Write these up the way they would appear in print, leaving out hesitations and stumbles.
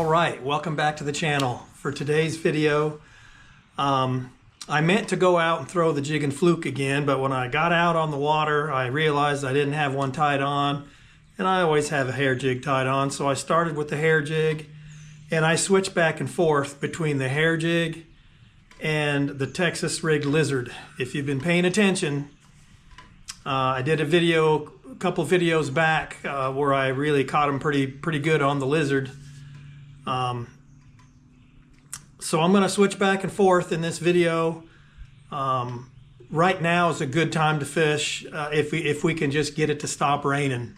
All right, welcome back to the channel. For today's video, I meant to go out and throw the jig and fluke again, but when I got out on the water, I realized I didn't have one tied on, and I always have a hair jig tied on, so I started with the hair jig, and I switched back and forth between the hair jig and the Texas Rig Lizard. If you've been paying attention, I did a couple videos back where I really caught him pretty good on the Lizard. So I'm going to switch back and forth in this video. Right now is a good time to fish if we can just get it to stop raining.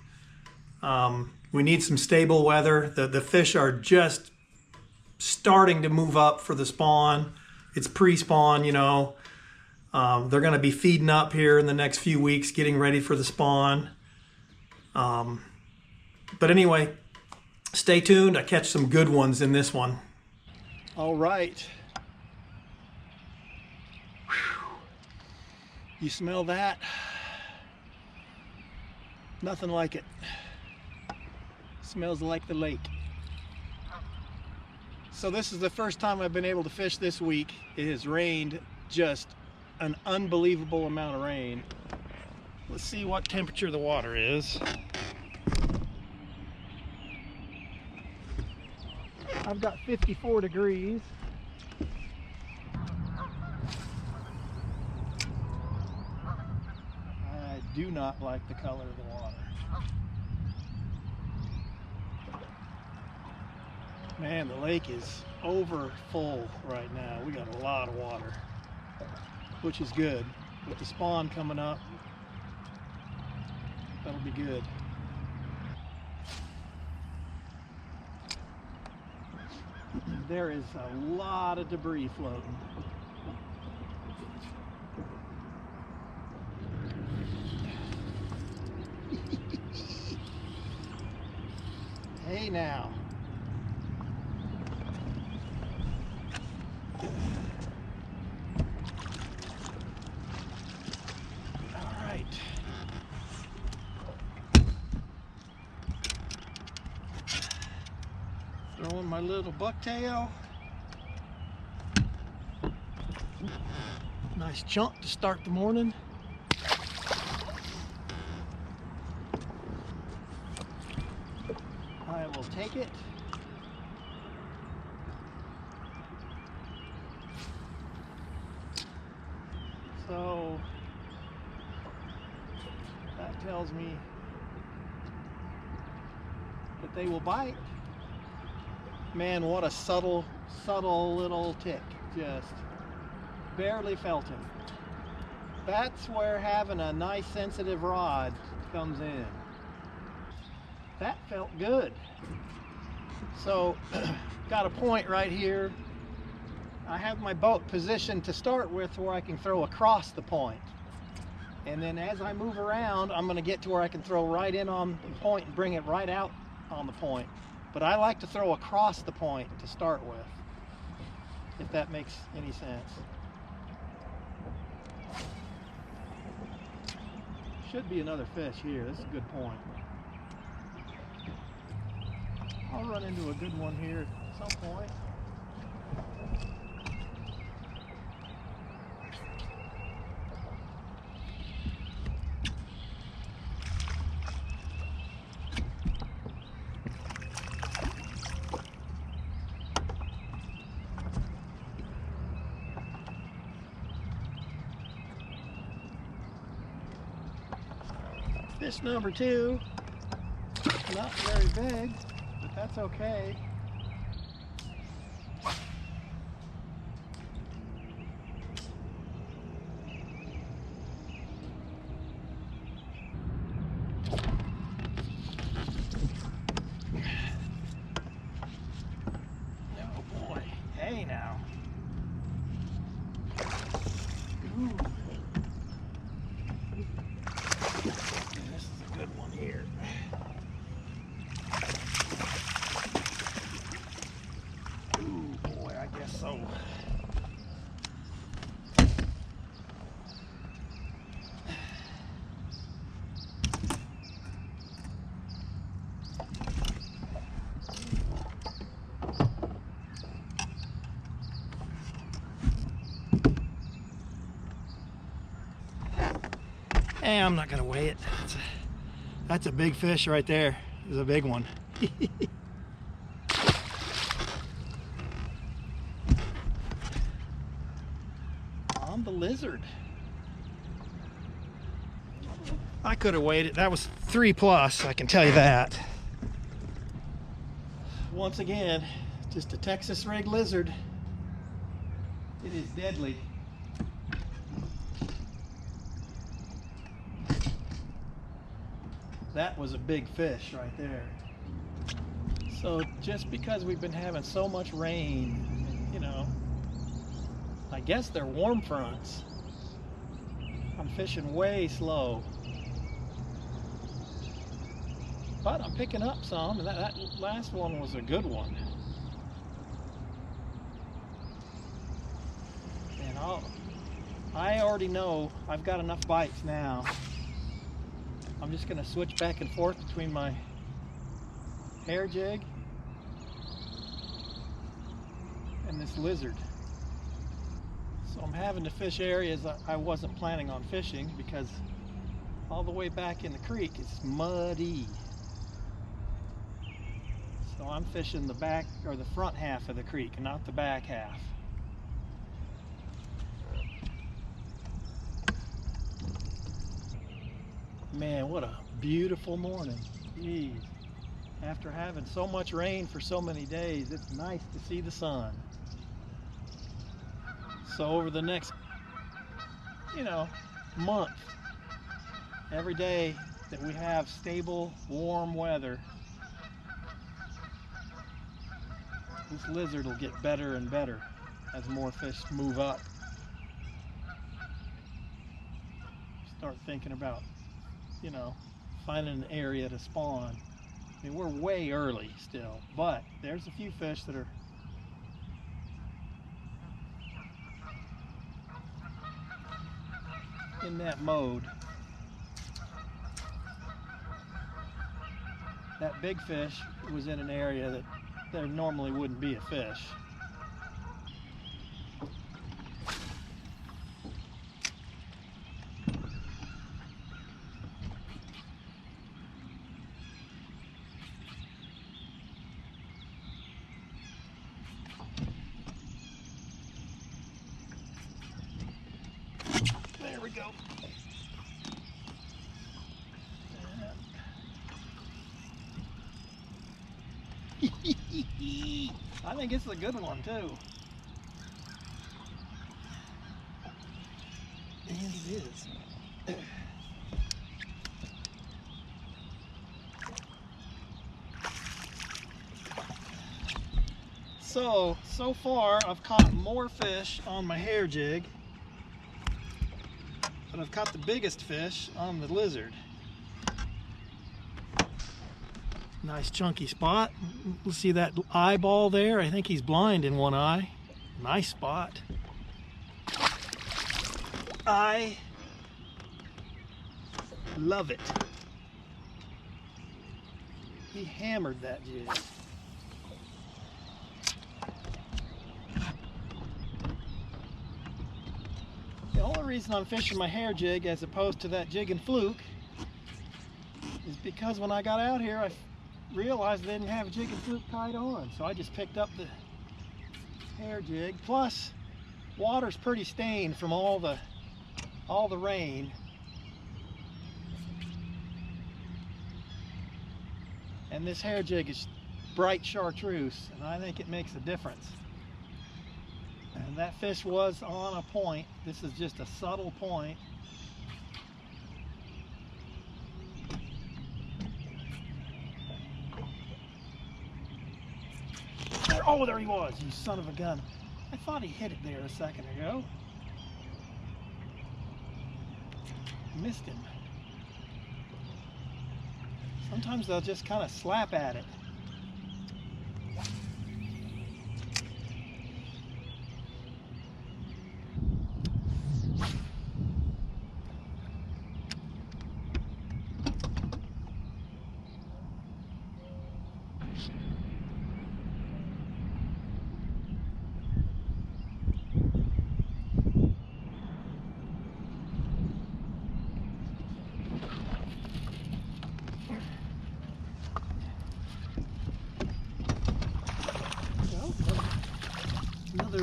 We need some stable weather. The fish are just starting to move up for the spawn. It's pre-spawn, you know. They're going to be feeding up here in the next few weeks, getting ready for the spawn. But anyway, stay tuned. I catch some good ones in this one. All right. Whew. You smell that? Nothing like it. Smells like the lake. So this is the first time I've been able to fish this week. It has rained just an unbelievable amount of rain. Let's see what temperature the water is. I've got 54 degrees. I do not like the color of the water. Man, the lake is over full right now. We got a lot of water, which is good. With the spawn coming up, that'll be good. There is a lot of debris floating. Hey now. All right. Throwing my little bucktail. Nice chunk to start the morning. I will take it. So that tells me that they will bite. Man, what a subtle little tick. Just barely felt him. That's where having a nice sensitive rod comes in. That felt good. So, got a point right here. I have my boat positioned to start with where I can throw across the point. And then as I move around, I'm going to get to where I can throw right in on the point and bring it right out on the point. But I like to throw across the point to start with, if that makes any sense. Should be another fish here. This is a good point. I'll run into a good one here at some point. Fish number 2, not very big, but that's okay. Oh boy, hey now. Ooh. This is a good one here. I'm not gonna weigh it. That's a big fish right there. It's a big one. On the lizard. I could have weighed it. That was 3+, I can tell you that. Once again, just a Texas rig lizard. It is deadly. That was a big fish right there. So just because we've been having so much rain, you know, I guess they're warm fronts. I'm fishing way slow. But I'm picking up some, and that last one was a good one. And I already know I've got enough bites now. I'm just going to switch back and forth between my hair jig and this lizard. So I'm having to fish areas I wasn't planning on fishing because all the way back in the creek it's muddy. So I'm fishing the back or the front half of the creek, not the back half. Man, what a beautiful morning. Jeez. After having so much rain for so many days, it's nice to see the sun. So over the next, month, every day that we have stable, warm weather, this lizard will get better and better as more fish move up. Start thinking about, finding an area to spawn. I mean, we're way early still, but there's a few fish that are in that mode. That big fish was in an area that there normally wouldn't be a fish. There we go. I think it's a good one too. And it is. So far I've caught more fish on my hair jig, but I've caught the biggest fish on the lizard. Nice chunky spot. Let's see that eyeball there. I think he's blind in one eye. Nice spot. I love it. He hammered that jig. The only reason I'm fishing my hair jig as opposed to that jig and fluke is because when I got out here I realized they didn't have a jig and fluke tied on, so I just picked up the hair jig. Plus, water's pretty stained from all the rain, and this hair jig is bright chartreuse, and I think it makes a difference. And that fish was on a point. This is just a subtle point. Oh, there he was, you son of a gun. I thought he hit it there a second ago. Missed him. Sometimes they'll just kind of slap at it.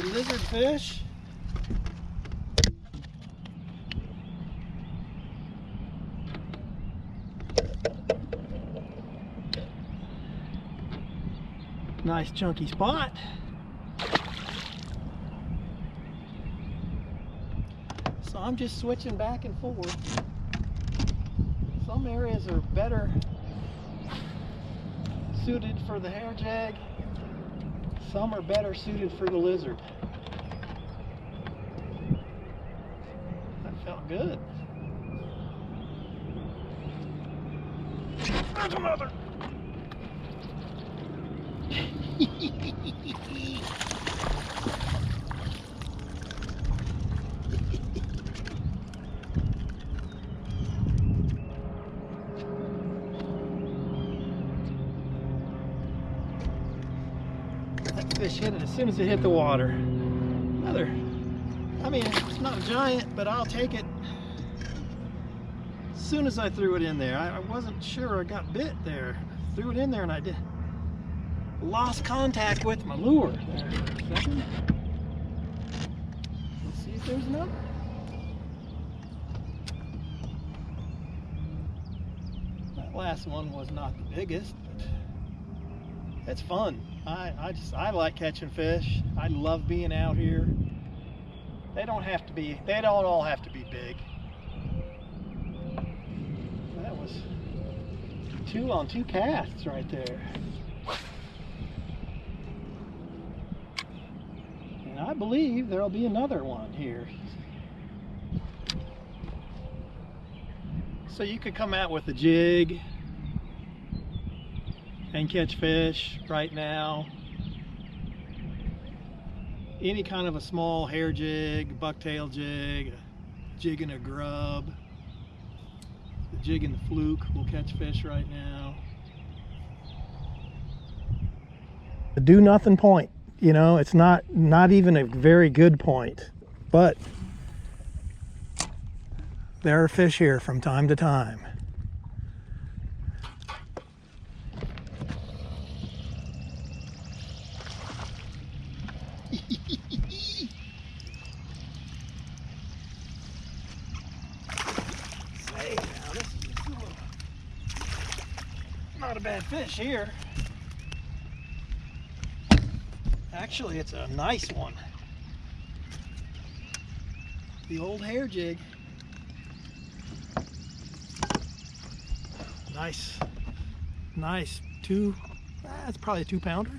lizard fish. Nice chunky spot. So I'm just switching back and forth. Some areas are better suited for the hair jig. Some are better suited for the lizard. That felt good. There's another. That fish hit it as soon as it hit the water. Another, I mean, it's not a giant, but I'll take it. As soon as I threw it in there, I wasn't sure I got bit there. I threw it in there and I did. Lost contact with my lure there for a second. Let's see if there's another. That last one was not the biggest, but it's fun. I like catching fish. I love being out here. They don't all have to be big. That was 2 on 2 casts right there. And I believe there'll be another one here. So you could come out with a jig and catch fish right now. Any kind of a small hair jig, bucktail jig, a jig and a grub, the jig and the fluke will catch fish right now. The do nothing point, you know, it's not even a very good point, but there are fish here from time to time. Not a bad fish here. Actually, it's a nice one. The old hair jig. Nice it's probably a 2-pounder.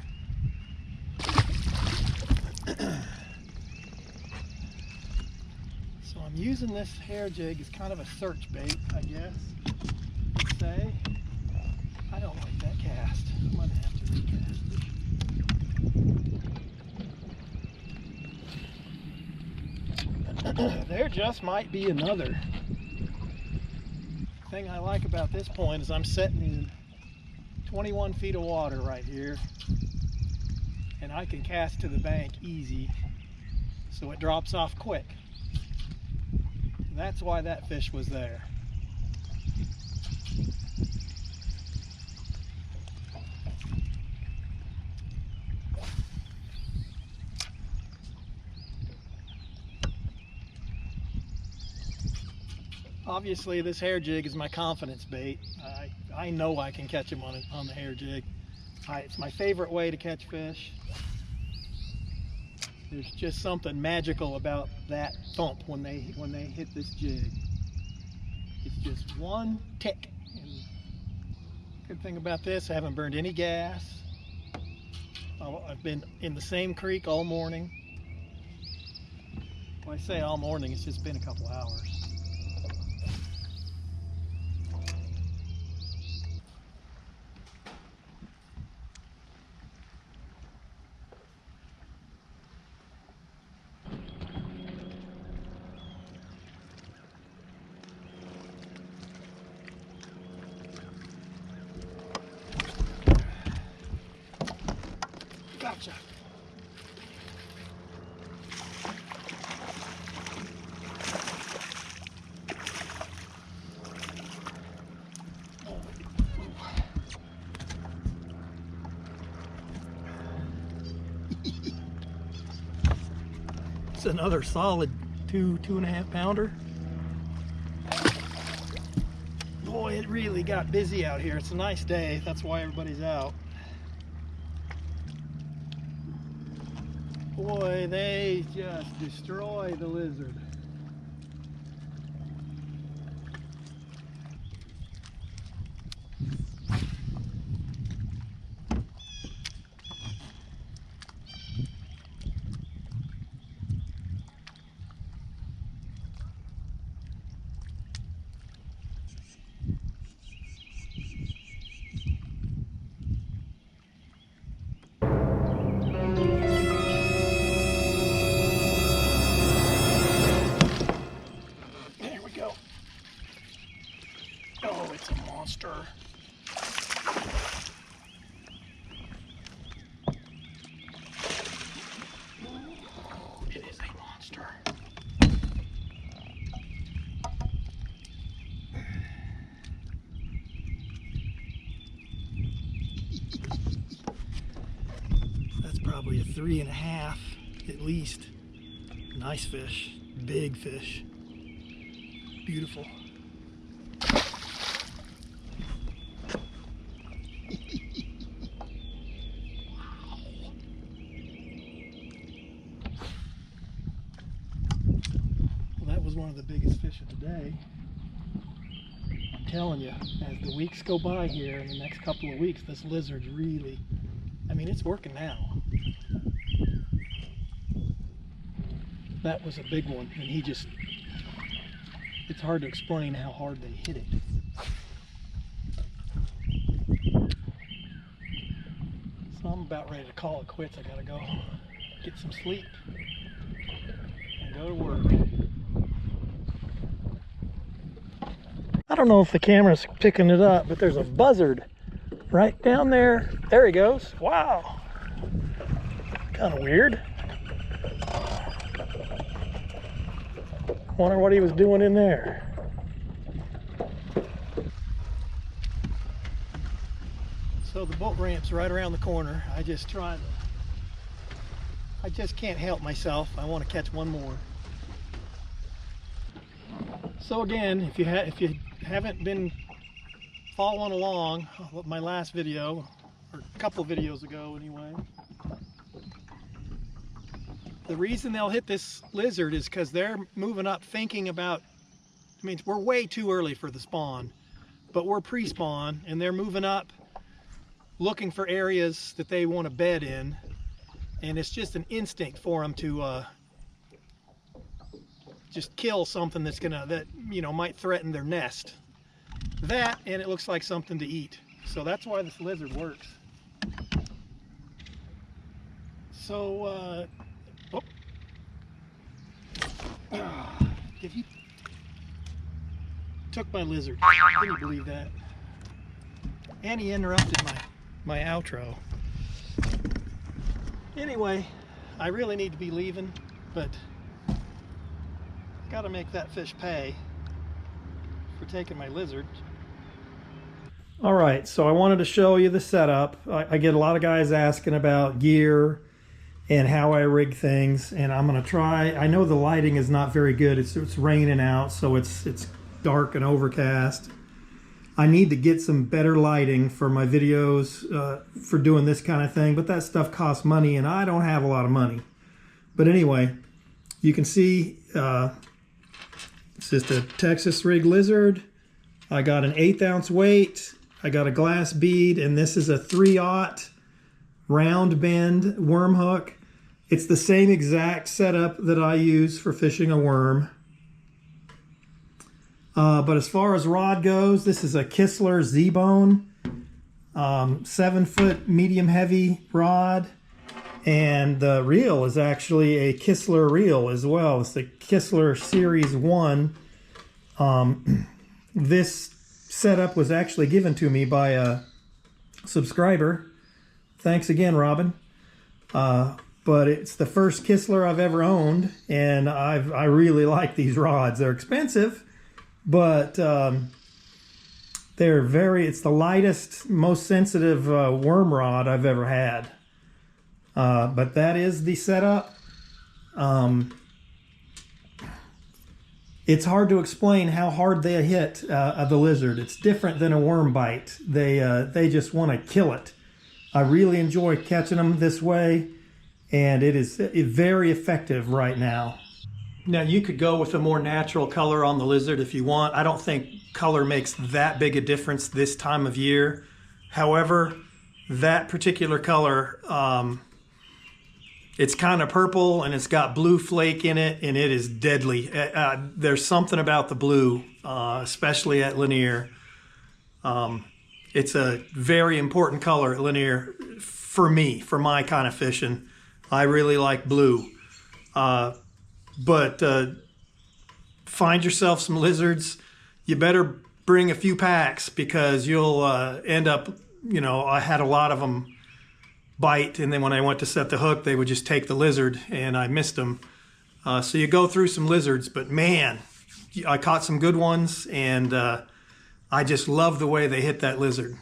So I'm using this hair jig as kind of a search bait, I guess. Let's say. I don't like that cast. I'm gonna have to recast. There just might be another. The thing I like about this point is I'm setting in 21 feet of water right here, and I can cast to the bank easy, so it drops off quick. That's why that fish was there. Obviously, this hair jig is my confidence bait. I know I can catch them on the hair jig. It's my favorite way to catch fish. There's just something magical about that thump when they hit this jig. It's just one tick. And good thing about this, I haven't burned any gas. I've been in the same creek all morning. When I say all morning, it's just been a couple hours. Gotcha. another solid 2.5 pounder. Boy, it really got busy out here. It's a nice day, that's why everybody's out. Boy, they just destroy the lizard. Monster. It is a monster. That's probably a 3.5 at least. Nice fish, big fish, beautiful. Was one of the biggest fish of the day. I'm telling you, as the weeks go by here, in the next couple of weeks, this lizard's really, I mean, it's working now. That was a big one, and he just, it's hard to explain how hard they hit it. So I'm about ready to call it quits. I gotta go get some sleep and go to work. I don't know if the camera's picking it up, but there's a buzzard right down there. There he goes. Wow. Kind of weird. Wonder what he was doing in there. So the boat ramp's right around the corner. I just can't help myself. I want to catch one more. So again, if you haven't been following along with my last video, or a couple videos ago anyway, the reason they'll hit this lizard is because they're moving up thinking about, I mean, we're way too early for the spawn, but we're pre-spawn, and they're moving up looking for areas that they want to bed in, and it's just an instinct for them to just kill something that might threaten their nest. That, and it looks like something to eat. So that's why this lizard works. So, if he took my lizard, can you believe that? And he interrupted my outro. Anyway, I really need to be leaving, but got to make that fish pay for taking my lizard. All right, so I wanted to show you the setup. I get a lot of guys asking about gear and how I rig things, and I'm gonna try. I know the lighting is not very good. It's raining out, so it's dark and overcast. I need to get some better lighting for my videos for doing this kind of thing, but that stuff costs money, and I don't have a lot of money. But anyway, you can see it's just a Texas rig lizard. I got an 1/8 ounce weight. I got a glass bead, and this is a 3/0 round bend worm hook. It's the same exact setup that I use for fishing a worm. But as far as rod goes, this is a Kistler Z-Bone 7-foot medium heavy rod. And the reel is actually a Kistler reel as well. It's the Kistler Series 1. This setup was actually given to me by a subscriber. Thanks again, Robin. But it's the first Kistler I've ever owned, and I really like these rods. They're expensive, but it's the lightest, most sensitive worm rod I've ever had. But that is the setup. It's hard to explain how hard they hit the lizard. It's different than a worm bite. They just want to kill it. I really enjoy catching them this way, and it is very effective right now. Now you could go with a more natural color on the lizard if you want. I don't think color makes that big a difference this time of year. However, that particular color, it's kind of purple and it's got blue flake in it, and it is deadly. There's something about the blue, especially at Lanier. It's a very important color at Lanier for me, for my kind of fishing. I really like blue. But find yourself some lizards. You better bring a few packs, because you'll end up, I had a lot of them bite, and then when I went to set the hook, they would just take the lizard, and I missed them. So you go through some lizards, but man, I caught some good ones, and I just love the way they hit that lizard.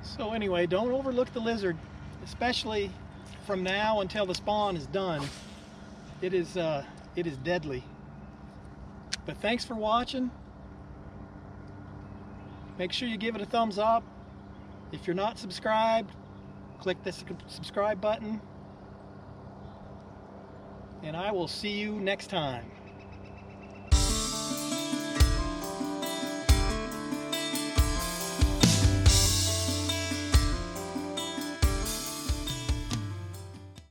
So anyway, don't overlook the lizard, especially from now until the spawn is done. It is deadly. But thanks for watching. Make sure you give it a thumbs up. If you're not subscribed, click the subscribe button. And I will see you next time.